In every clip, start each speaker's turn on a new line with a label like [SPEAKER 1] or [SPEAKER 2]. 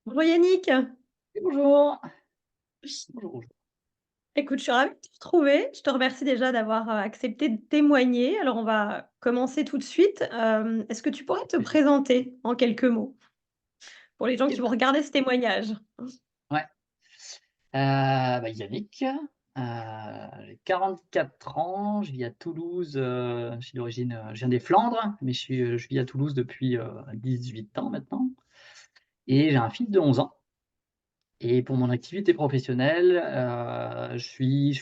[SPEAKER 1] Bonjour Yannick,
[SPEAKER 2] Et bonjour. Bonjour, bonjour.
[SPEAKER 1] écoute, je suis ravie de te retrouver. Je te remercie déjà d'avoir accepté de témoigner. Alors, on va commencer tout de suite. Est-ce que tu pourrais te
[SPEAKER 2] Plaisir.
[SPEAKER 1] présenter en quelques mots pour les gens
[SPEAKER 2] Eh
[SPEAKER 1] qui vont
[SPEAKER 2] ben,
[SPEAKER 1] regarder ce témoignage?
[SPEAKER 2] ouais, Yannick, j'ai 44 ans, je vis à Toulouse, je suis d'origine, je viens des Flandres, mais je vis à Toulouse depuis, 18 ans maintenant et j'ai un fils de 11 ans et pour mon activité professionnelle, je suis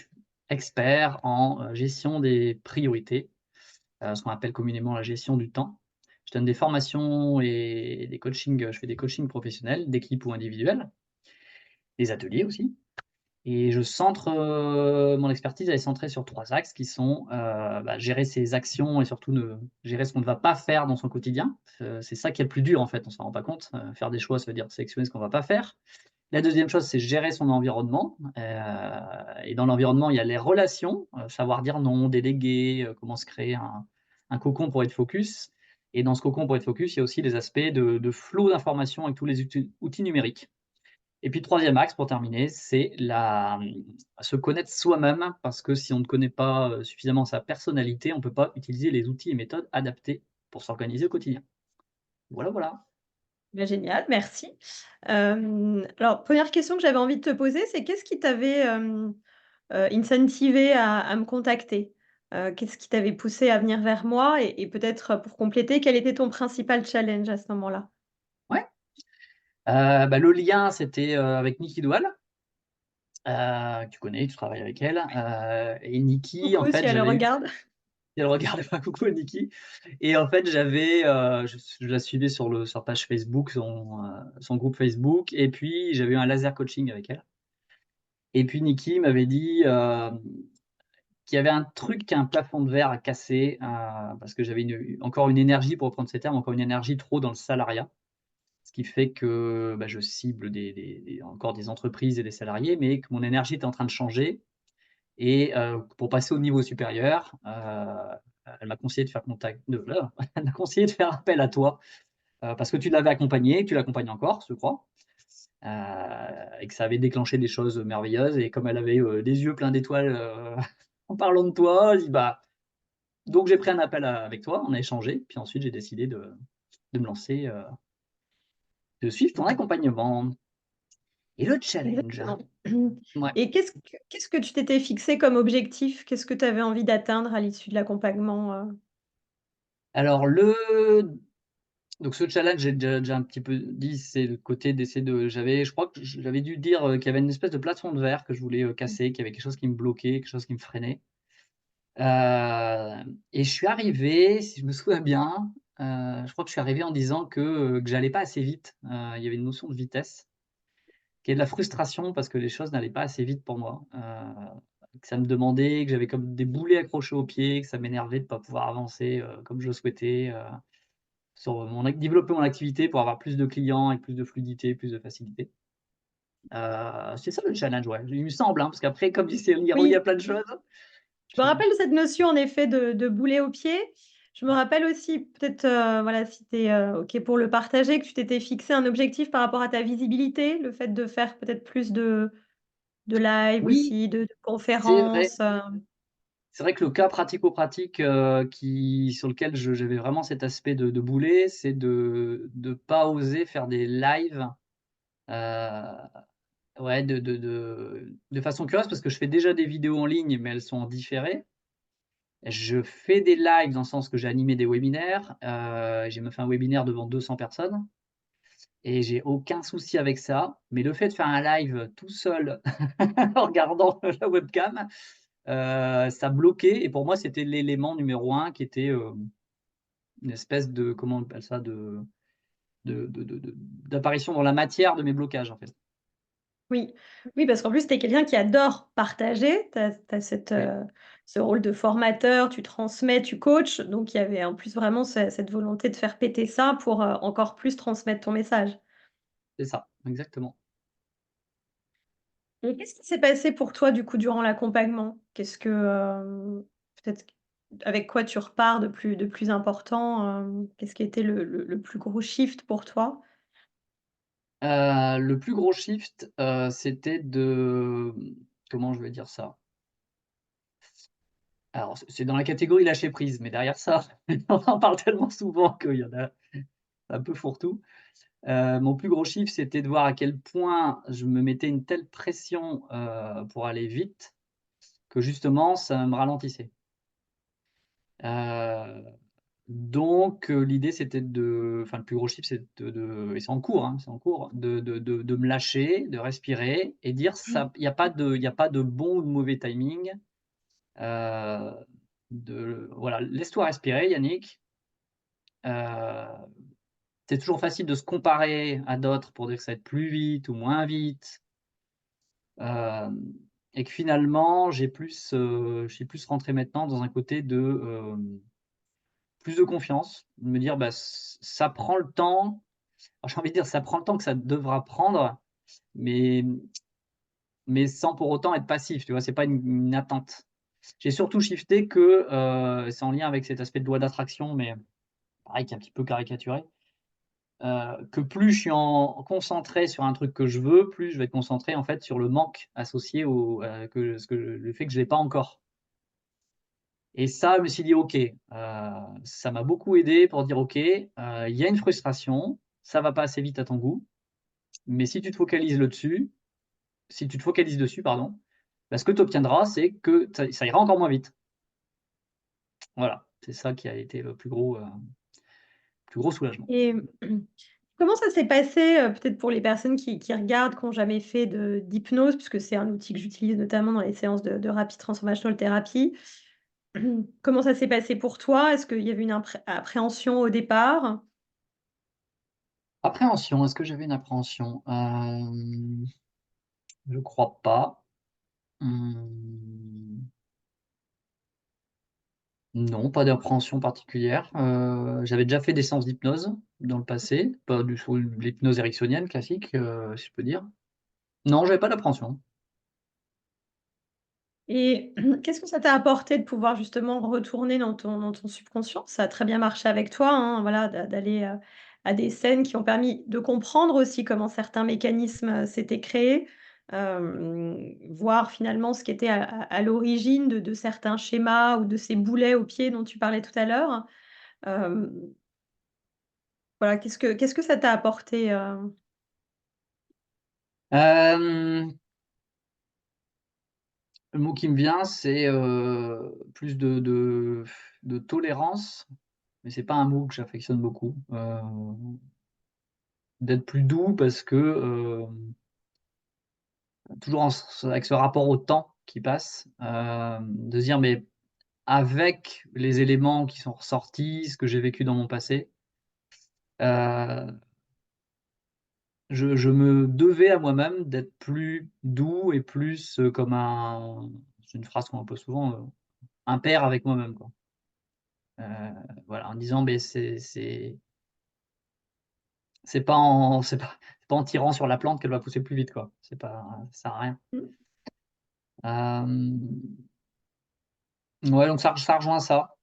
[SPEAKER 2] expert en, gestion des priorités, ce qu'on appelle communément la gestion du temps. Je donne des formations et des coachings, je fais des coachings professionnels, d'équipe ou individuels, des ateliers aussi. Et je centre, mon expertise, elle est centrée sur 3 axes qui sont, gérer ses actions et surtout ne gérer ce qu'on ne va pas faire dans son quotidien. C'est ça qui est le plus dur en fait, on s'en rend pas compte. Faire des choix, ça veut dire sélectionner ce qu'on va pas faire. La deuxième chose, c'est gérer son environnement, et dans l'environnement, il y a les relations, savoir dire non, déléguer, comment se créer un cocon pour être focus et dans ce cocon pour être focus, il y a aussi les aspects de flot d'informations avec tous les outils numériques. Et puis, troisième axe pour terminer, c'est se connaître soi-même parce que si on ne connaît pas, suffisamment sa personnalité, on ne peut pas utiliser les outils et méthodes adaptés pour s'organiser au quotidien. Voilà, voilà.
[SPEAKER 1] Bah, génial, merci. Alors, première question que j'avais envie de te poser, c'est qu'est-ce qui t'avait incentivé à me contacter? Qu'est-ce qui t'avait poussé à venir vers moi? Et peut-être pour compléter, quel était ton principal challenge à ce moment-là?
[SPEAKER 2] Ouais, le lien, c'était, avec Niki Doual, que tu connais, tu travailles avec elle, et Niki, en
[SPEAKER 1] Coucou si
[SPEAKER 2] fait,
[SPEAKER 1] elle le
[SPEAKER 2] j'avais eu
[SPEAKER 1] regarde.
[SPEAKER 2] elle regarde pas, coucou Niki et en fait, je la suivais sur sa page Facebook, son groupe Facebook et puis j'avais eu un laser coaching avec elle et puis Niki m'avait dit, qu'il y avait un truc, un plafond de verre à casser, parce que j'avais encore une énergie, pour reprendre ces termes, encore une énergie trop dans le salariat. Ce qui fait que, je cible encore des entreprises et des salariés, mais que mon énergie était en train de changer et pour passer au niveau supérieur, elle m'a conseillé de faire contact de voilà, elle m'a conseillé de faire appel à toi, parce que tu l'avais accompagnée, tu l'accompagnes encore, je crois, heu et que ça avait déclenché des choses merveilleuses et comme elle avait, les yeux pleins d'étoiles, en parlant de toi, je dis: «Bah». Donc j'ai pris un appel avec toi, on a échangé, puis ensuite j'ai décidé de me lancer, de suivre ton accompagnement et le challenge.
[SPEAKER 1] Exactement.
[SPEAKER 2] Ouais.
[SPEAKER 1] Et qu'est-ce que tu t'étais fixé comme objectif? Qu'est-ce que tu avais envie d'atteindre à l'issue de l'accompagnement?
[SPEAKER 2] Alors donc ce challenge, j'ai déjà un petit peu dit, c'est le côté d'essayer de je crois que j'avais dû dire, qu'il y avait une espèce de plafond de verre que je voulais, casser, qu'il y avait quelque chose qui me bloquait, quelque chose qui me freinait. Et je suis arrivé, si je me souviens bien, je crois que je suis arrivé en disant que j'allais pas assez vite. Il y avait une notion de vitesse. Qu'il y ait de la frustration parce que les choses n'allaient pas assez vite pour moi, que ça me demandait, que j'avais comme des boulets accrochés aux pieds, que ça m'énervait de pas pouvoir avancer, comme je le souhaitais, sur développer mon activité pour avoir plus de clients avec plus de fluidité, plus de facilité. C'est ça le challenge, ouais, il me semble, hein, parce qu'après comme dit c'est relié à
[SPEAKER 1] Oui,
[SPEAKER 2] plein de choses.
[SPEAKER 1] je me
[SPEAKER 2] Je
[SPEAKER 1] rappelle de cette notion en effet de boulet au pied. Je me
[SPEAKER 2] Ouais,
[SPEAKER 1] rappelle aussi peut-être, voilà, si tu es, OK pour le partager, que tu t'étais fixé un objectif par rapport à ta visibilité, le fait de faire peut-être plus de live
[SPEAKER 2] oui,
[SPEAKER 1] aussi, de
[SPEAKER 2] c'est vrai.
[SPEAKER 1] conférences.
[SPEAKER 2] C'est vrai que le cas pratico-pratique, qui sur lequel j'avais vraiment cet aspect de boulet, c'est de pas oser faire des lives, heu ouais, de façon curieuse parce que je fais déjà des vidéos en ligne, mais elles sont en différé. Je fais des lives dans le sens que j'ai animé des webinaires, j'ai même fait un webinaire devant 200 personnes et j'ai aucun souci avec ça. Mais le fait de faire un live tout seul en regardant la webcam, ça bloquait et pour moi, c'était l'élément numéro un qui était, une espèce de comment on appelle ça? D'apparition dans la matière de mes blocages, en fait.
[SPEAKER 1] Oui, oui, parce qu'en plus, tu es quelqu'un qui adore partager. Tu as cette,
[SPEAKER 2] Ouais,
[SPEAKER 1] ce rôle de formateur, tu transmets, tu coaches, donc il y avait en plus vraiment cette volonté de faire péter ça pour, encore plus transmettre ton message.
[SPEAKER 2] c'est ça, exactement.
[SPEAKER 1] Et qu'est-ce qui s'est passé pour toi, du coup, durant l'accompagnement? Qu'est-ce que, peut-être avec quoi tu repars de plus important? Qu'est-ce qui a été le plus gros shift pour toi?
[SPEAKER 2] Le plus gros shift, c'était de comment je vais dire ça? Alors c'est dans la catégorie lâcher prise, mais derrière ça, on en parle tellement souvent qu'il y en a un peu fourre-tout. Mon plus gros shift, c'était de voir à quel point je me mettais une telle pression, pour aller vite, que justement ça me ralentissait. Heu, l'idée c'était le plus gros shift, c'est de et c'est en cours, hein, c'est en cours, de me lâcher, de respirer et dire ça il y a pas de bon ou de mauvais timing. Heu, voilà, laisse-toi respirer Yannick. Heu, c'est toujours facile de se comparer à d'autres pour dire que ça va être plus vite ou moins vite. Hem et que finalement je suis plus rentré maintenant dans un côté plus de confiance, de me dire: «Bah, ça prend le temps». Alors j'ai envie de dire, ça prend le temps que ça devra prendre, mais sans pour autant être passif, tu vois? C'est pas une attente. J'ai surtout shifté que, c'est en lien avec cet aspect de loi d'attraction, mais pareil qui est un petit peu caricaturé, que plus je suis concentré sur un truc que je veux, plus je vais être concentré en fait sur le manque associé le fait que je l'ai pas encore. Et ça, je me suis dit: «OK», ça m'a beaucoup aidé pour dire: «OK, il y a une frustration, ça va pas assez vite à ton goût, mais si tu te focalises dessus, pardon, bah, ce que tu obtiendras, c'est que ça ira encore moins vite». Voilà, c'est ça qui a été le plus gros soulagement.
[SPEAKER 1] Et comment ça s'est passé, peut-être pour les personnes qui regardent, qui ont jamais fait d'hypnose, puisque c'est un outil que j'utilise notamment dans les séances de Rapid Transformational Therapy. Comment ça s'est passé pour toi? Est-ce qu'il y avait une appréhension au départ?
[SPEAKER 2] Appréhension, est-ce que j'avais une appréhension? Je crois pas. Mmh, non, pas d'appréhension particulière. J'avais déjà fait des séances d'hypnose dans le passé, pas du tout l'hypnose ericksonienne classique, si je peux dire. Non, j'avais pas d'appréhension.
[SPEAKER 1] Et qu'est-ce que ça t'a apporté de pouvoir justement retourner dans ton subconscient? Ça a très bien marché avec toi, hein, voilà, d'aller, à des scènes qui ont permis de comprendre aussi comment certains mécanismes, s'étaient créés, voir finalement ce qui était à l'origine de certains schémas ou de ces boulets aux pieds dont tu parlais tout à l'heure. Hem, voilà, qu'est-ce que ça t'a apporté,
[SPEAKER 2] Hem, le mot qui me vient, c'est, plus de tolérance, mais c'est pas un mot que j'affectionne beaucoup. D'être plus doux parce que, toujours avec ce rapport au temps qui passe, de se dire: «Mais avec les éléments qui sont ressortis, ce que j'ai vécu dans mon passé, heu, je me devais à moi-même d'être plus doux et plus, comme un» c'est une phrase qu'on emploie souvent, «un père avec moi-même», quoi. Heu, voilà, en disant: «Beh, c'est pas en tirant sur la plante qu'elle va pousser plus vite, quoi. C'est pas ça sert à rien».
[SPEAKER 1] mmh,
[SPEAKER 2] Hem, ouais, donc ça rejoint ça.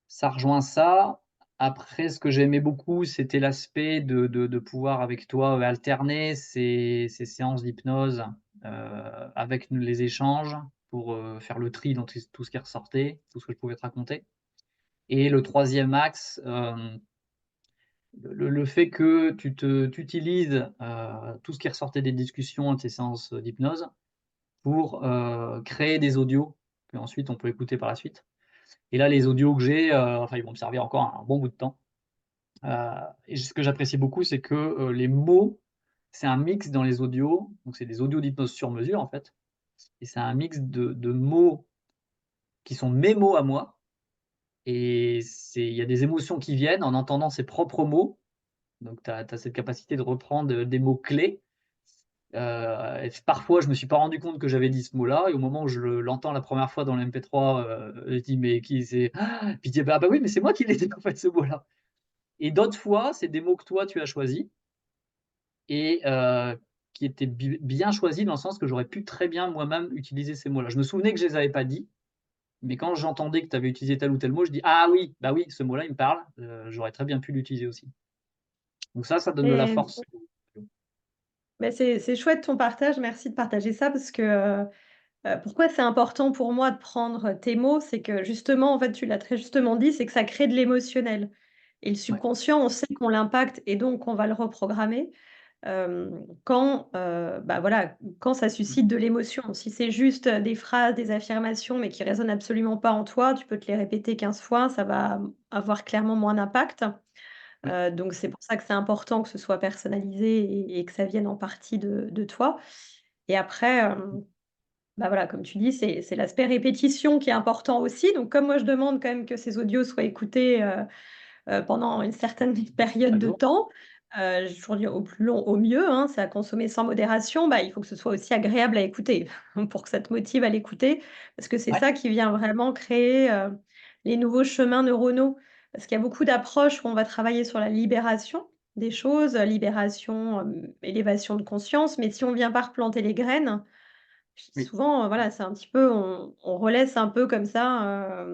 [SPEAKER 2] Ça rejoint ça. Après, ce que j'aimais beaucoup, c'était l'aspect de pouvoir avec toi, alterner ces séances d'hypnose, avec les échanges pour, faire le tri dans tout ce qui ressortait, tout ce que je pouvais te raconter. Et le troisième axe, le fait que tu utilises, tout ce qui ressortait des discussions de ces séances, d'hypnose pour, créer des audios qu'ensuite on peut écouter par la suite. Et là, les audios que j'ai, enfin, ils vont me servir encore un bon bout de temps. Heu et ce que j'apprécie beaucoup, c'est que, les mots, c'est un mix dans les audios, donc c'est des audios d'hypnose sur mesure, en fait, et c'est un mix de mots qui sont mes mots à moi, et il y a des émotions qui viennent en entendant ses propres mots, donc tu as cette capacité de reprendre, des mots clés. Et parfois, je me suis pas rendu compte que j'avais dit ce mot-là, et au moment où l'entends la première fois dans le MP3, je dis: «Mais qui c'est?» Puis je dis: «Ah bah oui, mais c'est moi qui l'ai dit en fait ce mot-là». Et d'autres fois, c'est des mots que toi tu as choisis et qui étaient bien choisis dans le sens que j'aurais pu très bien moi-même utiliser ces mots-là. Je me souvenais que je les avais pas dit, mais quand j'entendais que tu avais utilisé tel ou tel mot, je dis: «Ah oui, bah oui, ce mot-là, il me parle, j'aurais très bien pu l'utiliser aussi». Donc ça donne de la
[SPEAKER 1] et
[SPEAKER 2] force.
[SPEAKER 1] Mais c'est chouette ton partage, merci de partager ça parce que, pourquoi c'est important pour moi de prendre tes mots? C'est que justement, en fait, tu l'as très justement dit, c'est que ça crée de l'émotionnel et le
[SPEAKER 2] Ouais.
[SPEAKER 1] subconscient, on sait qu'on l'impacte et donc on va le reprogrammer, quand, bah, voilà, quand ça
[SPEAKER 2] Mmh.
[SPEAKER 1] suscite de l'émotion. Si c'est juste, des phrases, des affirmations, mais qui résonnent absolument pas en toi, tu peux te les répéter 15 fois, ça va, avoir clairement moins d'impact.
[SPEAKER 2] Oui,
[SPEAKER 1] Donc c'est pour ça que c'est important que ce soit personnalisé et que ça vienne en partie de toi et après, bah, voilà, comme tu dis, c'est l'aspect répétition qui est important aussi. Donc comme moi, je demande quand même que ces audios soient écoutés, pendant une certaine période
[SPEAKER 2] chaque
[SPEAKER 1] de
[SPEAKER 2] jour.
[SPEAKER 1] temps, j'ai toujours dit au plus long, au mieux, hein, c'est à consommer sans modération. Bah, il faut que ce soit aussi agréable à écouter pour que ça te motive à l'écouter. Parce que c'est
[SPEAKER 2] Ouais,
[SPEAKER 1] ça qui vient vraiment créer, les nouveaux chemins neuronaux. Parce qu'il y a beaucoup d'approches où on va travailler sur la libération des choses, libération, élévation de conscience, mais si on vient pas replanter les graines,
[SPEAKER 2] oui.
[SPEAKER 1] souvent, voilà, c'est un petit peu on relaisse un peu comme ça,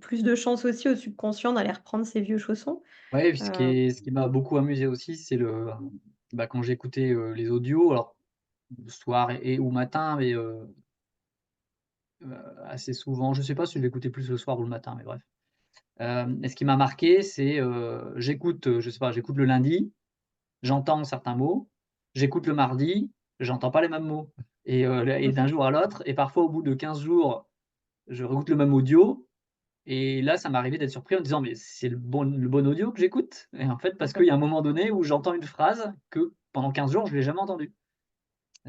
[SPEAKER 1] plus de chance aussi au subconscient d'aller reprendre ses vieux chaussons.
[SPEAKER 2] Ouais, puis
[SPEAKER 1] Heu,
[SPEAKER 2] ce qui m'a beaucoup amusé aussi, c'est bah, quand j'écoutais, les audios, alors le soir et ou matin, mais assez souvent, je sais pas si je l'écoutais plus le soir ou le matin, mais bref. Et ce qui m'a marqué, c'est, j'écoute, je sais pas, j'écoute le lundi, j'entends certains mots, j'écoute le mardi, j'entends pas les mêmes mots et d'un jour à l'autre et parfois au bout de 15 jours, je réécoute le même audio et là, ça m'est arrivé d'être surpris en me disant: «Mais c'est le bon audio que j'écoute?» Et en fait, parce qu'il y a un moment donné où j'entends une phrase que pendant 15 jours, je l'ai jamais entendue.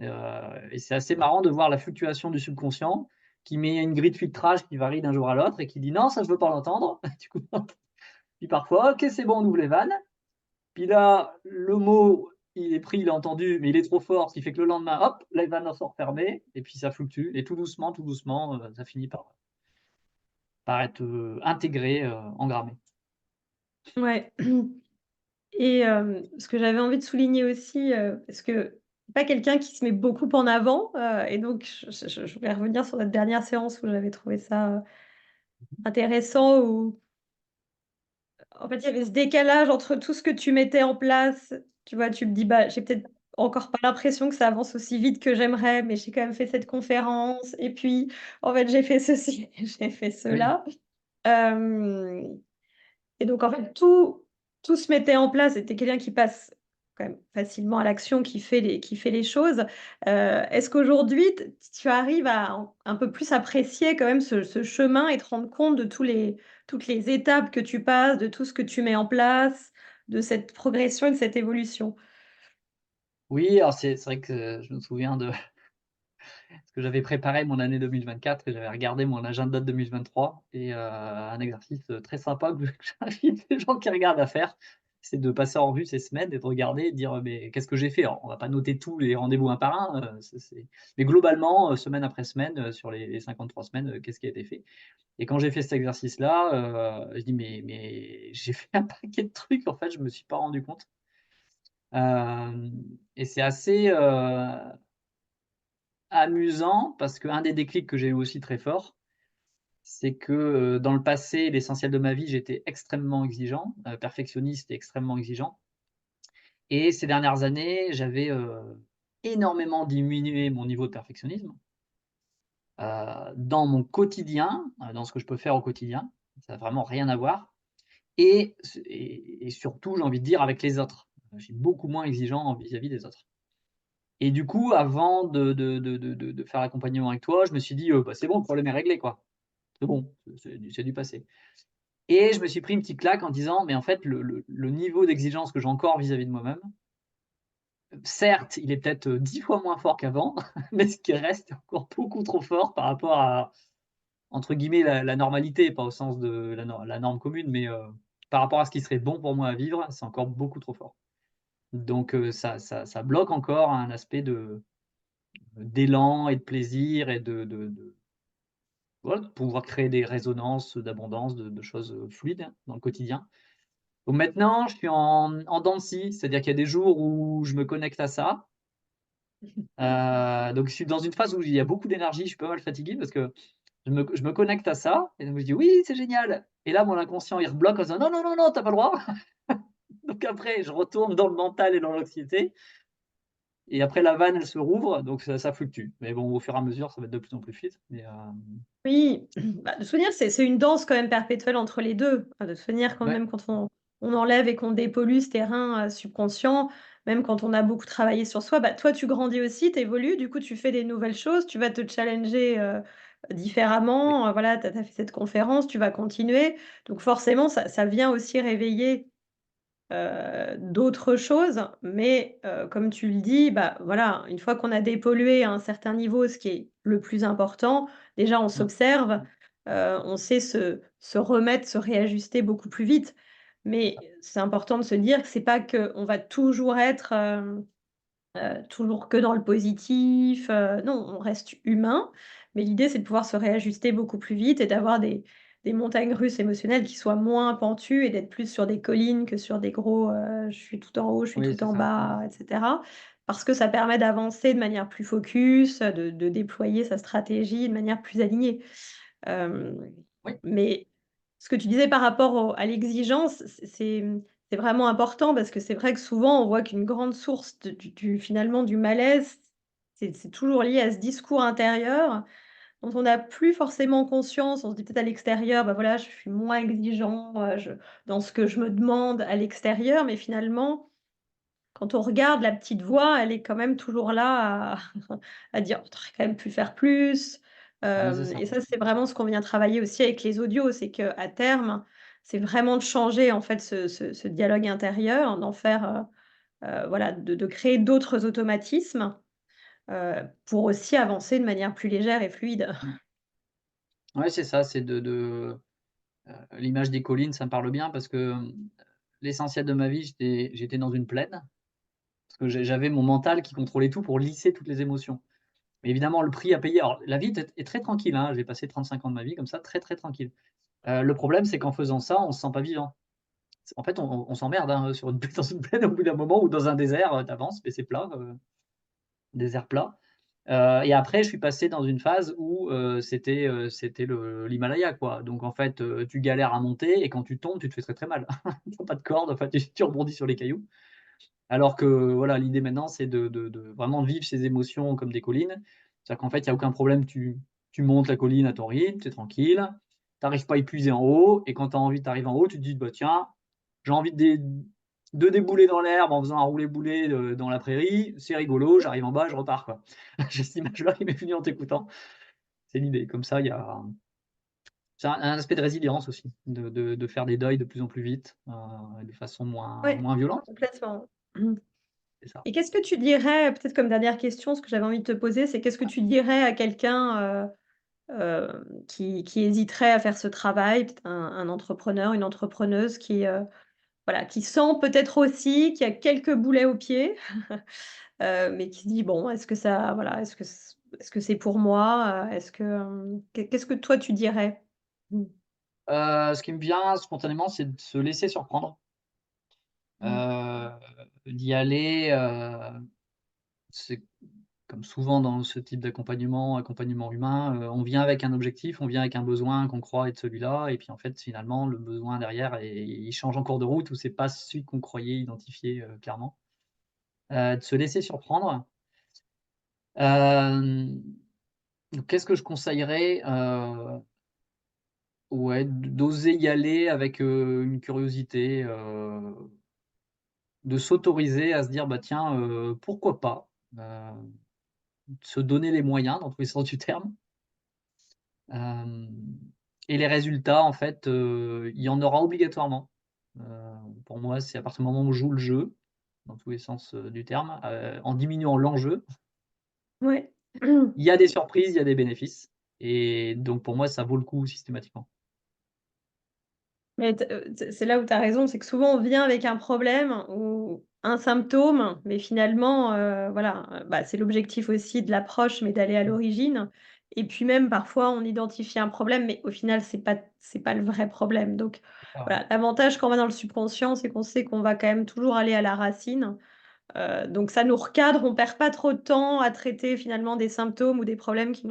[SPEAKER 2] Et c'est assez marrant de voir la fluctuation du subconscient qui met une grille de filtrage qui varie d'un jour à l'autre et qui dit: «Non, ça je veux pas l'entendre». Du coup, puis parfois: «OK, c'est bon, on ouvre les vannes». Puis là, le mot, il est pris, il est entendu, mais il est trop fort, ce qui fait que le lendemain, hop, les vannes sont refermées et puis ça fluctue et tout doucement, ça finit par être, intégré, engrammé.
[SPEAKER 1] ouais et ce que j'avais envie de souligner aussi, parce que je suis pas quelqu'un qui se met beaucoup en avant, et donc je voulais revenir sur notre dernière séance où j'avais trouvé ça, intéressant où en fait, il y avait ce décalage entre tout ce que tu mettais en place. Tu vois, tu me dis: «Bah, j'ai peut-être encore pas l'impression que ça avance aussi vite que j'aimerais, mais j'ai quand même fait cette conférence et puis, en fait, j'ai fait ceci, j'ai fait
[SPEAKER 2] Oui.
[SPEAKER 1] cela». Hem Et donc en fait, tout se mettait en place. C'était quelqu'un qui passe quand même facilement à l'action, qui fait les choses. Est-ce qu'aujourd'hui, tu arrives à un peu plus apprécier quand même ce chemin et te rendre compte de toutes les étapes que tu passes, de tout ce que tu mets en place, de cette progression et de cette évolution?
[SPEAKER 2] Oui, alors c'est vrai que je me souviens de parce que j'avais préparé mon année 2024 et j'avais regardé mon agenda de 2023 et un exercice, très sympa que j'invite les gens qui regardent à faire, c'est de passer en revue ces semaines et de regarder et de dire: «Mais qu'est-ce que j'ai fait?» Alors on va pas noter tous les rendez-vous un par un, mais globalement, semaine après semaine, sur les 53 semaines, qu'est-ce qui a été fait? Et quand j'ai fait cet exercice-là, je dis: «Mais j'ai fait un paquet de trucs, en fait, je me suis pas rendu compte». Et c'est assez, amusant parce qu'un des déclics que j'ai eu aussi très fort, c'est que, dans le passé, l'essentiel de ma vie, j'étais extrêmement exigeant, perfectionniste et extrêmement exigeant et ces dernières années, j'avais, énormément diminué mon niveau de perfectionnisme, dans mon quotidien, dans ce que je peux faire au quotidien. Ça a vraiment rien à voir et surtout, j'ai envie de dire avec les autres. Je suis beaucoup moins exigeant vis-à-vis des autres. Et du coup, avant de faire l'accompagnement avec toi, je me suis dit: «Bah, c'est bon, le problème est réglé, quoi. C'est bon, c'est du passé». Et je me suis pris une petite claque en disant: «Mais en fait, le niveau d'exigence que j'ai encore vis-à-vis de moi-même, certes, il est peut-être, 10 fois moins fort qu'avant, mais ce qui reste est encore beaucoup trop fort par rapport à, entre guillemets, la normalité», pas au sens de la norme commune, mais, par rapport à ce qui serait bon pour moi à vivre, c'est encore beaucoup trop fort. Donc, ça bloque encore un aspect d'élan et de plaisir et de voilà, de pouvoir créer des résonances d'abondance, de choses, fluides dans le quotidien. Donc maintenant, je suis en dents de scie, c'est-à-dire qu'il y a des jours où je me connecte à ça, donc je suis dans une phase où il y a beaucoup d'énergie, je suis pas mal fatigué parce que je me connecte à ça et donc je dis: «Oui, c'est génial» et là, mon inconscient, il rebloque en disant: «Non, non, non, non, tu as pas le droit». Donc après, je retourne dans le mental et dans l'anxiété et après la vanne, elle se rouvre, donc ça fluctue. Mais bon, au fur et à mesure, ça va être de plus en plus fluide, mais
[SPEAKER 1] Oui, bah, de se souvenir, c'est une danse quand même perpétuelle entre les 2. De se souvenir quand
[SPEAKER 2] ouais,
[SPEAKER 1] même quand on enlève et qu'on dépollue ce terrain, subconscient, même quand on a beaucoup travaillé sur soi, bah, toi tu grandis aussi, tu évolues, du coup tu fais des nouvelles choses, tu vas te challenger,
[SPEAKER 2] oui,
[SPEAKER 1] différemment, voilà, tu as fait cette conférence, tu vas continuer. Donc forcément ça vient aussi réveiller d'autres choses, mais comme tu le dis, bah, voilà, une fois qu'on a dépollué à un certain niveau, ce qui est le plus important, déjà on
[SPEAKER 2] mmh,
[SPEAKER 1] s'observe, on sait se remettre, se réajuster beaucoup plus vite. Mais c'est important de se dire que c'est pas qu'on va toujours être, toujours que dans le positif, non, on reste humain, mais l'idée, c'est de pouvoir se réajuster beaucoup plus vite et d'avoir des montagnes russes émotionnelles qui soient moins pentues et d'être plus sur des collines que sur des gros, je suis tout en haut, je suis
[SPEAKER 2] oui,
[SPEAKER 1] tout
[SPEAKER 2] c'est
[SPEAKER 1] en
[SPEAKER 2] ça,
[SPEAKER 1] bas, et cetera. Parce que ça permet d'avancer de manière plus focus, de déployer sa stratégie de manière plus alignée. Hem,
[SPEAKER 2] oui,
[SPEAKER 1] mais ce que tu disais par rapport à l'exigence, c'est vraiment important parce que c'est vrai que souvent on voit qu'une grande source finalement du malaise, c'est toujours lié à ce discours intérieur dont on n'a plus forcément conscience. On se dit peut-être à l'extérieur: «Bah, voilà, je suis moins exigeant, je dans ce que je me demande à l'extérieur», mais finalement quand on regarde la petite voix, elle est quand même toujours là à à dire: «Tu aurais quand même pu faire plus».
[SPEAKER 2] ouais, c'est ça.
[SPEAKER 1] Et ça, c'est vraiment ce qu'on vient travailler aussi avec les audios. C'est qu'à terme, c'est vraiment de changer en fait ce dialogue intérieur, d'en faire, voilà, de créer d'autres automatismes, pour aussi avancer de manière plus légère et fluide.
[SPEAKER 2] Mmh. Ouais, c'est ça, c'est l'image des collines, ça me parle bien parce que, l'essentiel de ma vie, j'étais dans une plaine, parce que j'avais mon mental qui contrôlait tout pour lisser toutes les émotions. Mais évidemment, le prix à payer, alors la vie est très tranquille, hein, j'ai passé 35 ans de ma vie comme ça, très, très tranquille. Le problème, c'est qu'en faisant ça, on se sent pas vivant. En fait, on s'emmerde, hein, sur une dans une plaine au bout d'un moment ou dans un désert, tu avances, mais c'est plat, désert plat. Et après, je suis passé dans une phase où, c'était l'Himalaya, quoi. Donc en fait, tu galères à monter et quand tu tombes, tu te fais très, très mal. Tu as pas de corde, enfin tu rebondis sur les cailloux. Alors que voilà, l'idée maintenant, c'est de vraiment vivre ces émotions comme des collines. C'est-à-dire qu'en fait, il y a aucun problème, tu montes la colline à ton rythme, tu es tranquille, tu arrives pas épuisé en haut et quand tu as envie, tu arrives en haut, tu te dis: «Bah tiens, j'ai envie de débouler dans l'herbe en faisant un roulé-boulé, dans la prairie, c'est rigolo, j'arrive en bas, je repars, quoi». J'ai cette image-là qui m'est venue en t'écoutant. C'est l'idée. Comme ça, il y a c'est un aspect de résilience aussi, de faire des deuils de plus en plus vite, de façon
[SPEAKER 1] Ouais,
[SPEAKER 2] moins violente,
[SPEAKER 1] complètement.
[SPEAKER 2] c'est ça.
[SPEAKER 1] Et qu'est-ce que tu dirais, peut-être comme dernière question, ce que j'avais envie de te poser, c'est qu'est-ce que tu dirais à quelqu'un, qui hésiterait à faire ce travail, peut-être un entrepreneur, une entrepreneuse qui, voilà, qui sent peut-être aussi qu'il y a quelques boulets aux pieds, mais qui se dit: «Bon, est-ce que ça voilà, est-ce que c'est pour moi?» Est-ce que, qu'est-ce que toi tu dirais? Mmh.
[SPEAKER 2] Ce qui me vient spontanément, c'est de se laisser surprendre,
[SPEAKER 1] Mmh.
[SPEAKER 2] d'y aller, c'est comme souvent dans ce type accompagnement humain, on vient avec un objectif, on vient avec un besoin qu'on croit être celui-là et puis en fait, finalement, le besoin derrière et il change en cours de route ou c'est pas celui qu'on croyait identifier, clairement. De se laisser surprendre. Hem, qu'est-ce que je conseillerais? Ouais, d'oser y aller avec, une curiosité, de s'autoriser à se dire: «Bah, tiens, pourquoi pas?» se donner les moyens dans tous les sens du terme. Hem et les résultats, en fait, il y en aura obligatoirement. Heu, pour moi, c'est à partir du moment où on joue le jeu, dans tous les sens, du terme, en diminuant l'enjeu,
[SPEAKER 1] Ouais.
[SPEAKER 2] il y a des surprises, il y a des bénéfices et donc pour moi, ça vaut le coup systématiquement.
[SPEAKER 1] Mais c'est là où tu as raison, c'est que souvent on vient avec un problème ou un symptôme, mais finalement, voilà, bah, c'est l'objectif aussi de l'approche, mais d'aller à
[SPEAKER 2] Mmh.
[SPEAKER 1] l'origine et puis même parfois on identifie un problème, mais au final c'est pas le vrai problème. Donc
[SPEAKER 2] C'est ça, ouais.
[SPEAKER 1] voilà, l'avantage quand on va dans le subconscient, c'est qu'on sait qu'on va quand même toujours aller à la racine, donc ça nous recadre, on perd pas trop de temps à traiter finalement des symptômes ou des problèmes qui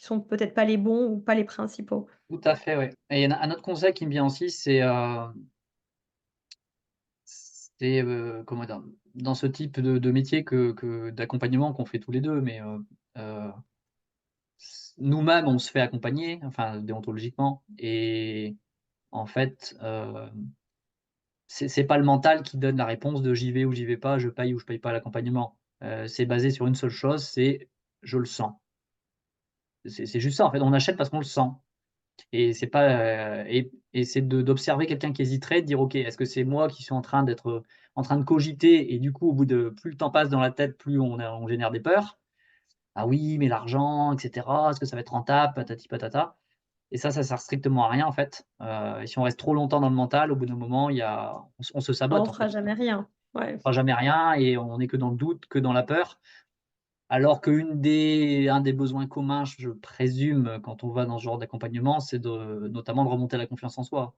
[SPEAKER 1] sont peut-être pas les bons ou pas les principaux.
[SPEAKER 2] Tout à fait, ouais et il y en a un autre conseil qui me vient aussi, c'est, C'est, comment dire? Dans ce type de métier que d'accompagnement qu'on fait tous les 2, mais, heu, s nous-mêmes, on se fait accompagner, enfin déontologiquement et en fait, c'est pas le mental qui donne la réponse de j'y vais ou j'y vais pas, je paye ou je paye pas l'accompagnement. C'est basé sur une seule chose, c'est je le sens. C'est juste ça en fait, on achète parce qu'on le sent et c'est pas, et c'est d'observer quelqu'un qui hésiterait, de dire: «OK, est-ce que c'est moi qui suis en train d'être, en train de cogiter?» Et du coup, au bout de plus le temps passe dans la tête, plus on génère des peurs. «Ah oui, mais l'argent et cetera, est-ce que ça va être rentable? Patati patata». Et ça sert strictement à rien en fait, et si on reste trop longtemps dans le mental, au bout d'un moment, il y a on se
[SPEAKER 1] On
[SPEAKER 2] sabote en
[SPEAKER 1] fera
[SPEAKER 2] fait.
[SPEAKER 1] jamais rien. Ouais.
[SPEAKER 2] On fera jamais rien et on est que dans le doute, que dans la peur. Alors un des besoins communs, je présume, quand on va dans ce genre d'accompagnement, c'est notamment de remonter la confiance en soi.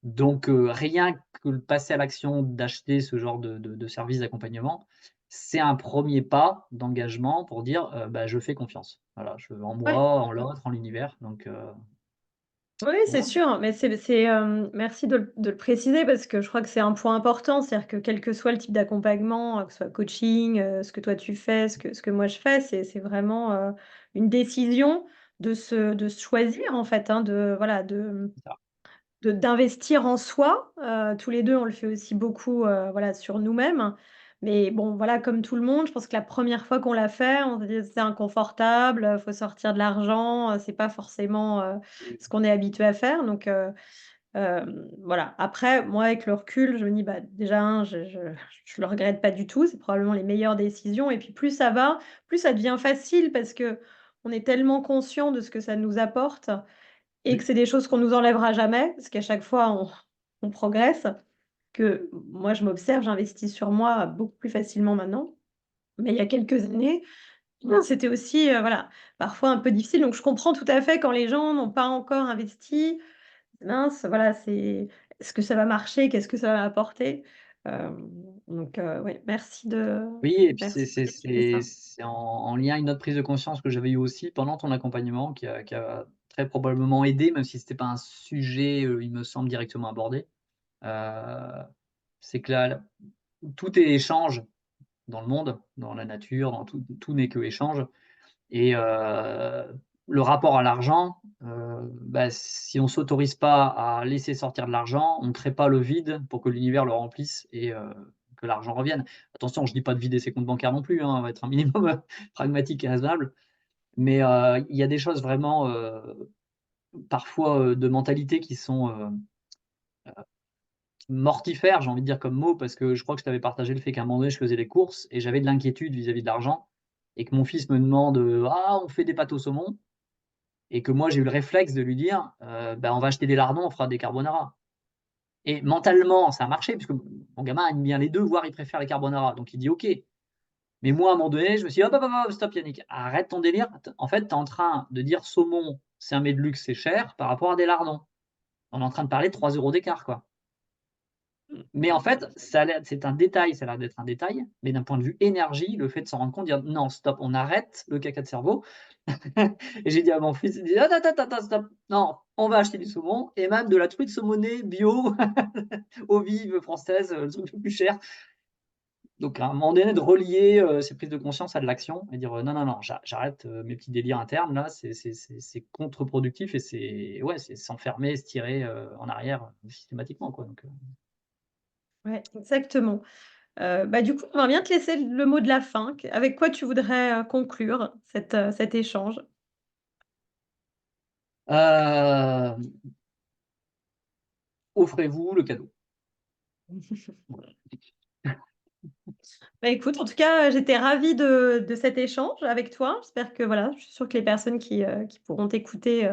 [SPEAKER 2] Donc, rien que le passer à l'action d'acheter ce genre de service d'accompagnement, c'est un premier pas d'engagement pour dire, bah, je fais confiance. Voilà, en
[SPEAKER 1] Ouais.
[SPEAKER 2] moi, en l'autre, en l'univers, donc,
[SPEAKER 1] Oui, c'est
[SPEAKER 2] voilà.
[SPEAKER 1] sûr, mais merci de le préciser parce que je crois que c'est un point important. C'est-à-dire que quel que soit le type d'accompagnement, que ce soit coaching, ce que toi tu fais, ce que moi je fais, c'est vraiment, une décision de se choisir en fait, hein, de voilà,
[SPEAKER 2] C'est ça.
[SPEAKER 1] d'investir en soi, tous les 2 on le fait aussi beaucoup, voilà, sur nous-mêmes. Mais bon, voilà, comme tout le monde, je pense que la première fois qu'on l'a fait, on se dit: «C'est inconfortable, faut sortir de l'argent», c'est pas forcément,
[SPEAKER 2] Oui,
[SPEAKER 1] ce qu'on est habitué à faire donc voilà. Après, moi, avec le recul, je me dis: «Bah, déjà je le regrette pas du tout, c'est probablement les meilleures décisions» et puis plus ça va, plus ça devient facile parce qu'on est tellement conscient de ce que ça nous apporte et que
[SPEAKER 2] oui.
[SPEAKER 1] c'est des choses qu'on nous enlèvera jamais, parce qu'à chaque fois on progresse, que moi je m'observe, j'investis sur moi beaucoup plus facilement maintenant. Mais il y a quelques années, c'était aussi, voilà, parfois un peu difficile, donc je comprends tout à fait quand les gens n'ont pas encore investi. Mince, voilà, c'est est-ce que ça va marcher? Qu'est-ce que ça va apporter? Donc ouais,
[SPEAKER 2] Oui et puis
[SPEAKER 1] merci d'expliquer ça.
[SPEAKER 2] c'est en lien avec une autre prise de conscience que j'avais eue aussi pendant ton accompagnement qui a très probablement aidé, même si c'était pas un sujet, il me semble directement abordé. Heu, c'est que là, tout est échange dans le monde, dans la nature, dans tout n'est que échange et le rapport à l'argent, bah, si on s'autorise pas à laisser sortir de l'argent, on crée pas le vide pour que l'univers le remplisse et que l'argent revienne. Attention, je dis pas de vider ses comptes bancaires non plus, hein, on va être un minimum, pragmatique et raisonnable, mais il y a des choses vraiment, parfois, de mentalité qui sont, mortifères, j'ai envie de dire comme mot, parce que je crois que je t'avais partagé le fait qu'à un moment donné, je faisais les courses et j'avais de l'inquiétude vis-à-vis de l'argent et que mon fils me demande, «Ah, on fait des pâtes au saumon». Et que moi j'ai eu le réflexe de lui dire, «Bah, on va acheter des lardons, on fera des carbonara» et mentalement ça a marché puisque mon gamin aime bien les 2, voire il préfère les carbonara, donc il dit: «OK». Mais moi à un moment donné, je me suis dit: «Hop, hop, hop, hop, stop Yannick, arrête ton délire. En fait, tu es en train de dire saumon, c'est un mets de luxe, c'est cher par rapport à des lardons. On est en train de parler de 3 € d'écart, quoi». Mais en fait, ça a l'air c'est un détail, ça a l'air d'être un détail, mais d'un point de vue énergie, le fait de s'en rendre compte, dire: «Non, stop, on arrête le caca de cerveau». Et j'ai dit à mon fils, il dit: «Attends, attends, attends, stop, non, on va acheter du saumon et même de la truite saumonée bio, eau vive française, le truc le plus cher». Donc à un moment donné, de relier, ces prises de conscience à de l'action et dire: «Non, non, non, j'arrête, mes petits délires internes là, c'est contre-productif et c'est ouais, c'est s'enfermer, se tirer, en arrière, systématiquement quoi», donc
[SPEAKER 1] Ouais, exactement. Bah, du coup, on va bien te laisser le mot de la fin. Avec quoi tu voudrais, conclure cet échange?
[SPEAKER 2] offrez-vous le cadeau. Voilà.
[SPEAKER 1] Bah, écoute, en tout cas, j'étais ravie de cet échange avec toi. J'espère que voilà, je suis sûre que les personnes qui pourront t'écouter,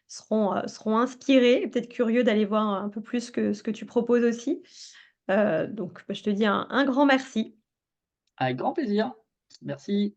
[SPEAKER 1] seront inspirées et peut-être curieux d'aller voir un peu plus ce que tu proposes aussi. Donc, bah, je te dis un grand merci.
[SPEAKER 2] Avec grand plaisir. Merci.